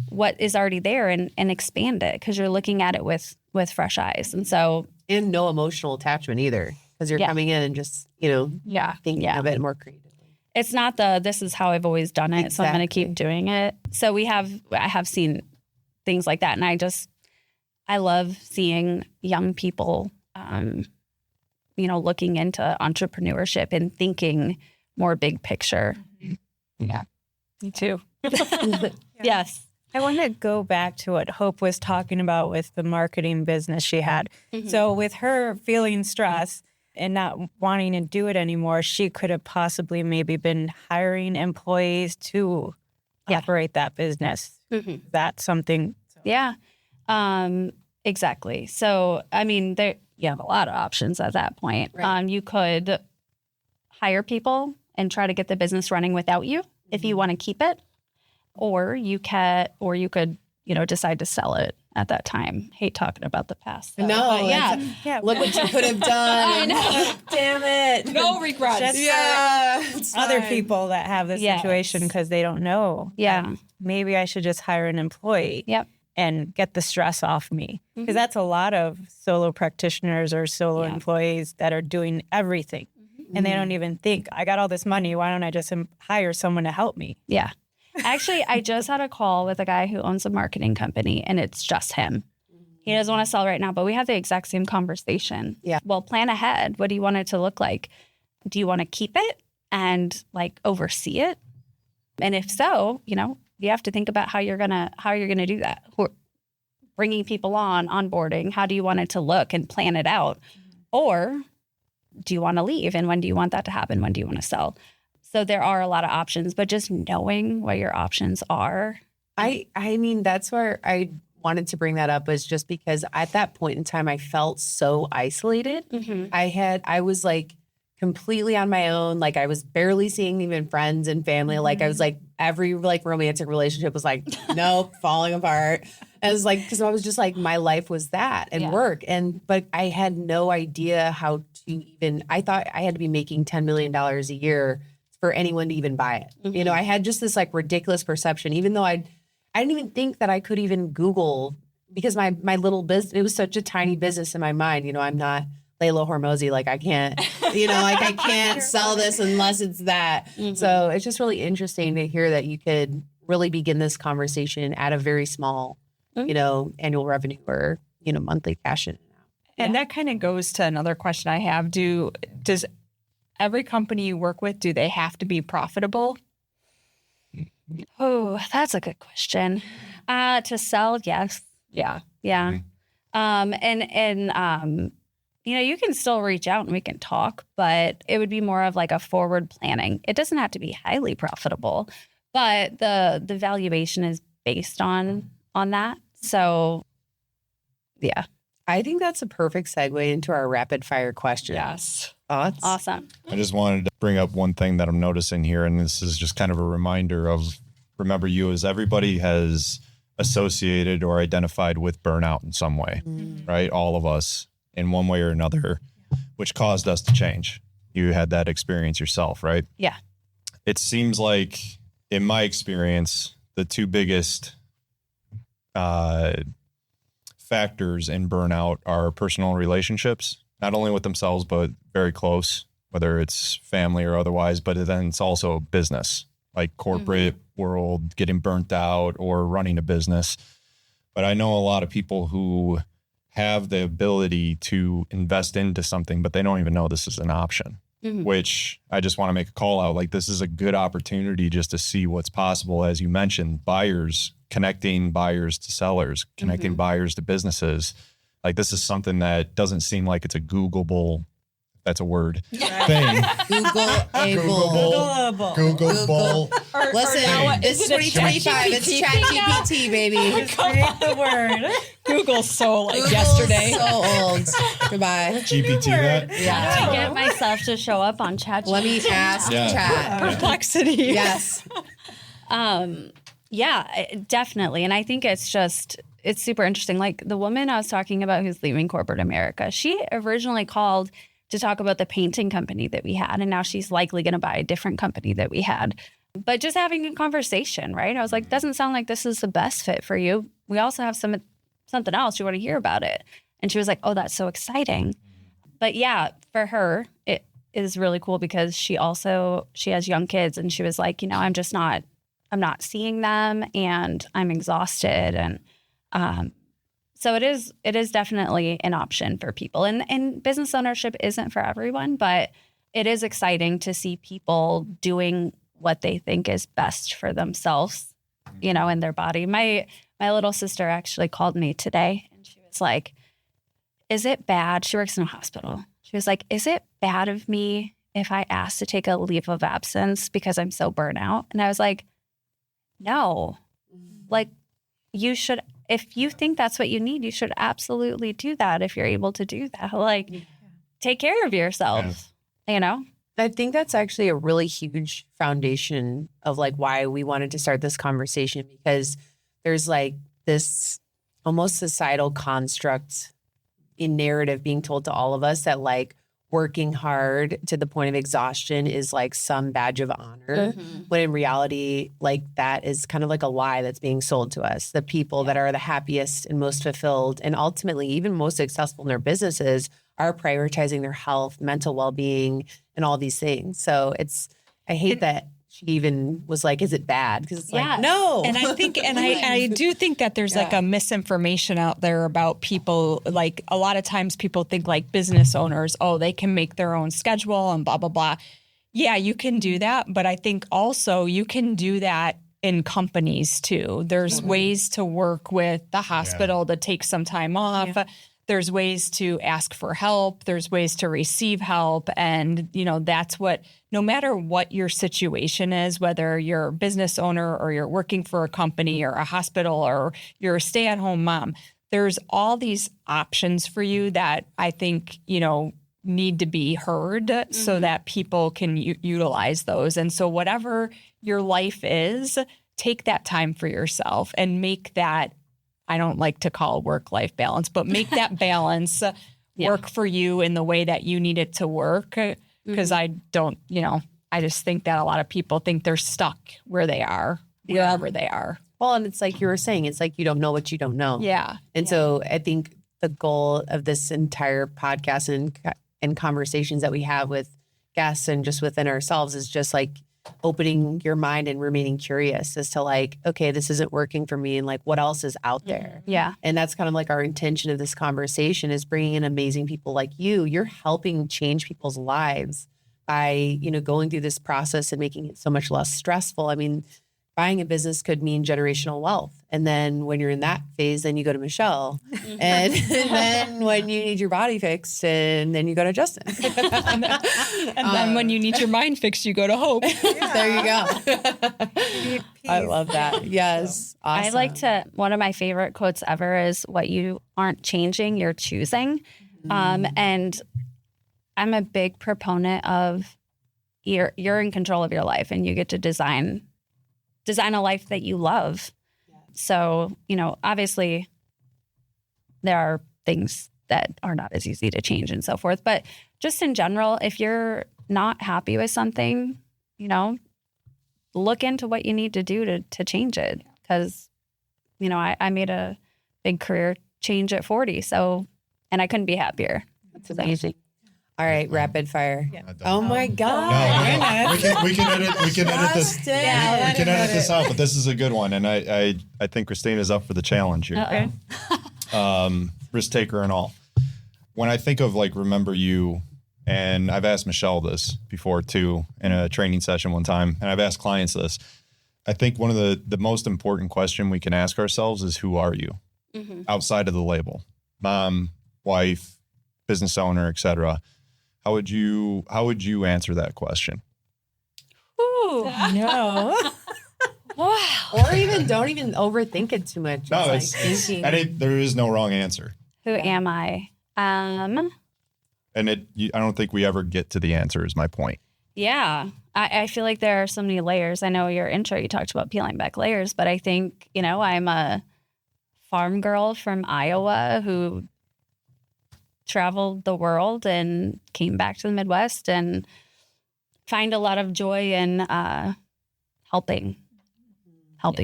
what is already there and expand it because you're looking at it with fresh eyes. And so, And no emotional attachment either because you're coming in and just, you know, thinking of it more creatively. It's not this is how I've always done it, so I'm going to keep doing it. So I have seen things like that. And I love seeing young people, you know, looking into entrepreneurship and thinking more big picture. Yeah, me too. Yes. I want to go back to what Hope was talking about with the marketing business she had. So with her feeling stress and not wanting to do it anymore, she could have possibly maybe been hiring employees to operate that business. That's something. Yeah, exactly. So, I mean, you have a lot of options at that point. Right. You could hire people and try to get the business running without you if you want to keep it. Or you could, you know, decide to sell it at that time. Hate talking about the past. No, but look what you could have done. I know. Damn it. No regrets. Just other people that have this situation because they don't know. Yeah. Maybe I should just hire an employee. Yep. And get the stress off me. Because that's a lot of solo practitioners or solo employees that are doing everything. And they don't even think, I got all this money. Why don't I just hire someone to help me? Yeah. Actually, I just had a call with a guy who owns a marketing company, and it's just him. He doesn't want to sell right now, but we have the exact same conversation. Yeah. Well, plan ahead. What do you want it to look like? Do you want to keep it and like oversee it? And if so, you know, you have to think about how you're gonna do that. Bringing people on, onboarding. How do you want it to look and plan it out? Or do you want to leave? And when do you want that to happen? When do you want to sell? So there are a lot of options, but just knowing what your options are. I mean, that's where I wanted to bring that up was just because at that point in time, I felt so isolated. I was like completely on my own. Like I was barely seeing even friends and family. Like I was like, every like romantic relationship was like, nope, falling apart. And it was like, because I was just like, my life was that and work. But I had no idea how to even, I thought I had to be making $10 million a year for anyone to even buy it. You know, I had just this like ridiculous perception, even though I didn't even think that I could even Google because my little business, it was such a tiny business in my mind. You know, I'm not Layla Hormozy. Like I can't, you know, like I can't sell this unless it's that. So it's just really interesting to hear that you could really begin this conversation at a very small, you know, annual revenue or monthly cash in and out. And that kind of goes to another question I have. Does every company you work with, do they have to be profitable? Oh, that's a good question. To sell, yes. Yeah. Yeah. You can still reach out and we can talk, but it would be more of like a forward planning. It doesn't have to be highly profitable, but the valuation is based on that. So, yeah. I think that's a perfect segue into our rapid fire question. Yes. Thoughts? Awesome. I just wanted to bring up one thing that I'm noticing here, and this is just kind of a reminder of remember you as everybody has associated or identified with burnout in some way, right? All of us in one way or another, which caused us to change. You had that experience yourself, right? Yeah. It seems like, in my experience, the two biggest factors in burnout are personal relationships, not only with themselves, but very close, whether it's family or otherwise, but then it's also business, like corporate world, getting burnt out or running a business. But I know a lot of people who have the ability to invest into something, but they don't even know this is an option, which I just want to make a call out. Like, this is a good opportunity just to see what's possible. As you mentioned, buyers, connecting buyers to sellers, connecting buyers to businesses. Like, this is something that doesn't seem like it's a Googleable, that's a word, thing. Googleable. Googleable. Listen, it's 2025. It's ChatGPT, baby. Create the word. Google's so yesterday. So old. Goodbye. GPT that? Yeah. To get myself to show up on chat. Let me ask chat. Perplexity. Yes. Yeah, definitely. And I think it's super interesting. Like the woman I was talking about who's leaving corporate America, she originally called to talk about the painting company that we had. And now she's likely going to buy a different company that we had. But just having a conversation, right? I was like, doesn't sound like this is the best fit for you. We also have something else. You want to hear about it? And she was like, oh, that's so exciting. But yeah, for her, it is really cool because she has young kids. And she was like, I'm not seeing them and I'm exhausted. And so it is definitely an option for people. And business ownership isn't for everyone, but it is exciting to see people doing what they think is best for themselves, in their body. My little sister actually called me today and she was like, is it bad? She works in a hospital. She was like, is it bad of me if I ask to take a leave of absence because I'm so burnt out? And I was like, no, like you should, if you think that's what you need, you should absolutely do that. If you're able to do that, take care of yourself, I think that's actually a really huge foundation of like why we wanted to start this conversation, because there's like this almost societal construct in narrative being told to all of us that like working hard to the point of exhaustion is like some badge of honor, when in reality, like that is kind of like a lie that's being sold to us. The people that are the happiest and most fulfilled and ultimately even most successful in their businesses are prioritizing their health, mental well-being, and all these things. So I hate that she even was like, is it bad? Because it's like, no. And I think, I do think that there's like a misinformation out there about people. Like a lot of times people think like business owners, they can make their own schedule and blah, blah, blah. Yeah, you can do that. But I think also you can do that in companies too. There's ways to work with the hospital to take some time off. Yeah. There's ways to ask for help. There's ways to receive help. And, that's what, no matter what your situation is, whether you're a business owner or you're working for a company or a hospital or you're a stay-at-home mom, there's all these options for you that I think, need to be heard so that people can utilize those. And so whatever your life is, take that time for yourself and make that, I don't like to call work-life balance, but make that balance work for you in the way that you need it to work. Because I don't, I just think that a lot of people think they're stuck where they are, wherever they are. Well, and it's like you were saying, it's like you don't know what you don't know. Yeah. And so I think the goal of this entire podcast and conversations that we have with guests and just within ourselves is just like opening your mind and remaining curious as to like, okay, this isn't working for me. And like, what else is out there? Yeah. And that's kind of like our intention of this conversation is bringing in amazing people like you. You're helping change people's lives by, you know, going through this process and making it so much less stressful. I mean, buying a business could mean generational wealth. And then when you're in that phase, then you go to Michelle. And then when you need your body fixed, and then you go to Justin. And then when you need your mind fixed, you go to Hope. There you go. I love that. Yes. Awesome. I like to, one of my favorite quotes ever is, what you aren't changing, you're choosing. And I'm a big proponent of you're in control of your life and you get to design a life that you love. So, you know, obviously there are things that are not as easy to change and so forth. But just in general, if you're not happy with something, you know, look into what you need to do to change it. Because, you know, I made a big career change at 40. So, and I couldn't be happier. That's amazing. All right, rapid fire. Yeah. Oh my God. No, we can edit this. Yeah, We can edit this out, but this is a good one, and I think Christine is up for the challenge here. Risk taker and all. When I think of like remember you, and I've asked Michelle this before too in a training session one time, and I've asked clients this. I think one of the most important question we can ask ourselves is, who are you outside of the label? Mom, wife, business owner, etc. How would you answer that question? Ooh. No. Wow. Or even don't even overthink it too much. No, there is no wrong answer. Who am I? And I don't think we ever get to the answer is my point. Yeah. I feel like there are so many layers. I know your intro, you talked about peeling back layers, but I think, you know, I'm a farm girl from Iowa who traveled the world and came back to the Midwest and find a lot of joy in helping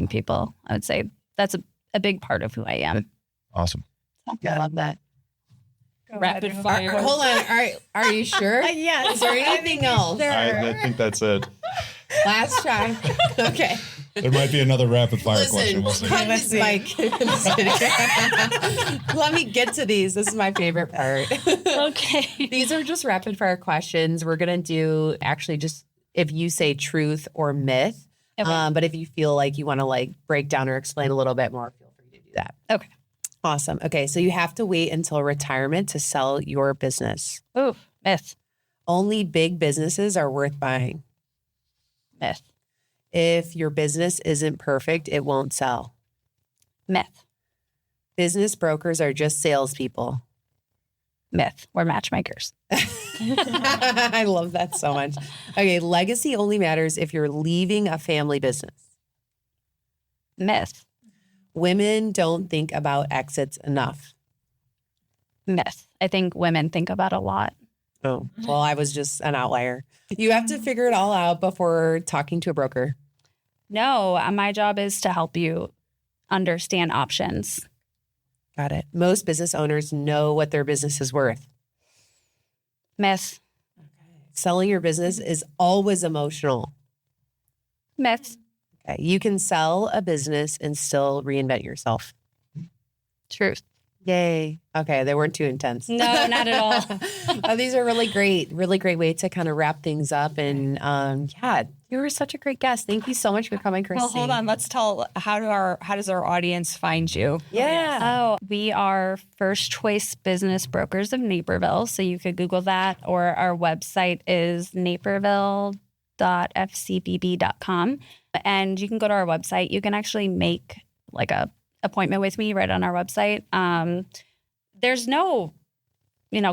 people. I would say that's a big part of who I am. Awesome. I love that. Rapid fire. Hold on. All right. Are you sure? Yes. Is there anything else? I think that's it. Last try. Okay. There might be another rapid fire question. We'll see. Cut this mic. Let me get to these. This is my favorite part. Okay. These are just rapid fire questions. We're going to do actually just if you say truth or myth. Okay. But if you feel like you want to like break down or explain a little bit more, feel free to do that. Okay. Awesome. Okay. So you have to wait until retirement to sell your business. Ooh, myth. Only big businesses are worth buying. Myth. If your business isn't perfect, it won't sell. Myth. Business brokers are just salespeople. Myth. We're matchmakers. I love that so much. Okay, legacy only matters if you're leaving a family business. Myth. Women don't think about exits enough. Myth. I think women think about a lot. Oh, well, I was just an outlier. You have to figure it all out before talking to a broker. No, my job is to help you understand options. Got it. Most business owners know what their business is worth. Myth. Selling your business is always emotional. Myth. Okay. You can sell a business and still reinvent yourself. Truth. Yay. Okay. They weren't too intense. No, not at all. These are really great way to kind of wrap things up. And yeah, you were such a great guest. Thank you so much for coming, Christine. Well, hold on. Let's tell how does our audience find you? Yeah. Oh, we are First Choice Business Brokers of Naperville. So you could Google that, or our website is naperville.fcbb.com. And you can go to our website. You can actually make like a appointment with me right on our website. There's no,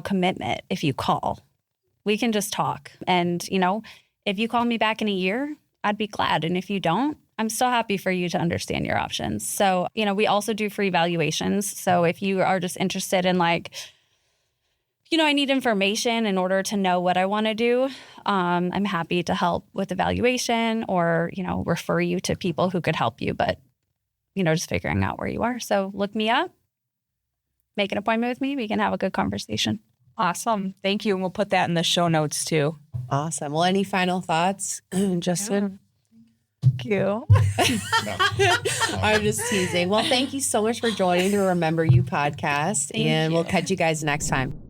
commitment if you call. We can just talk. And, if you call me back in a year, I'd be glad. And if you don't, I'm so happy for you to understand your options. So, we also do free valuations. So if you are just interested in I need information in order to know what I want to do, I'm happy to help with the valuation or, refer you to people who could help you. But just figuring out where you are. So look me up, make an appointment with me. We can have a good conversation. Awesome. Thank you. And we'll put that in the show notes too. Awesome. Well, any final thoughts, Justin? Thank you. I'm just teasing. Well, thank you so much for joining the Remember You podcast, and we'll catch you guys next time.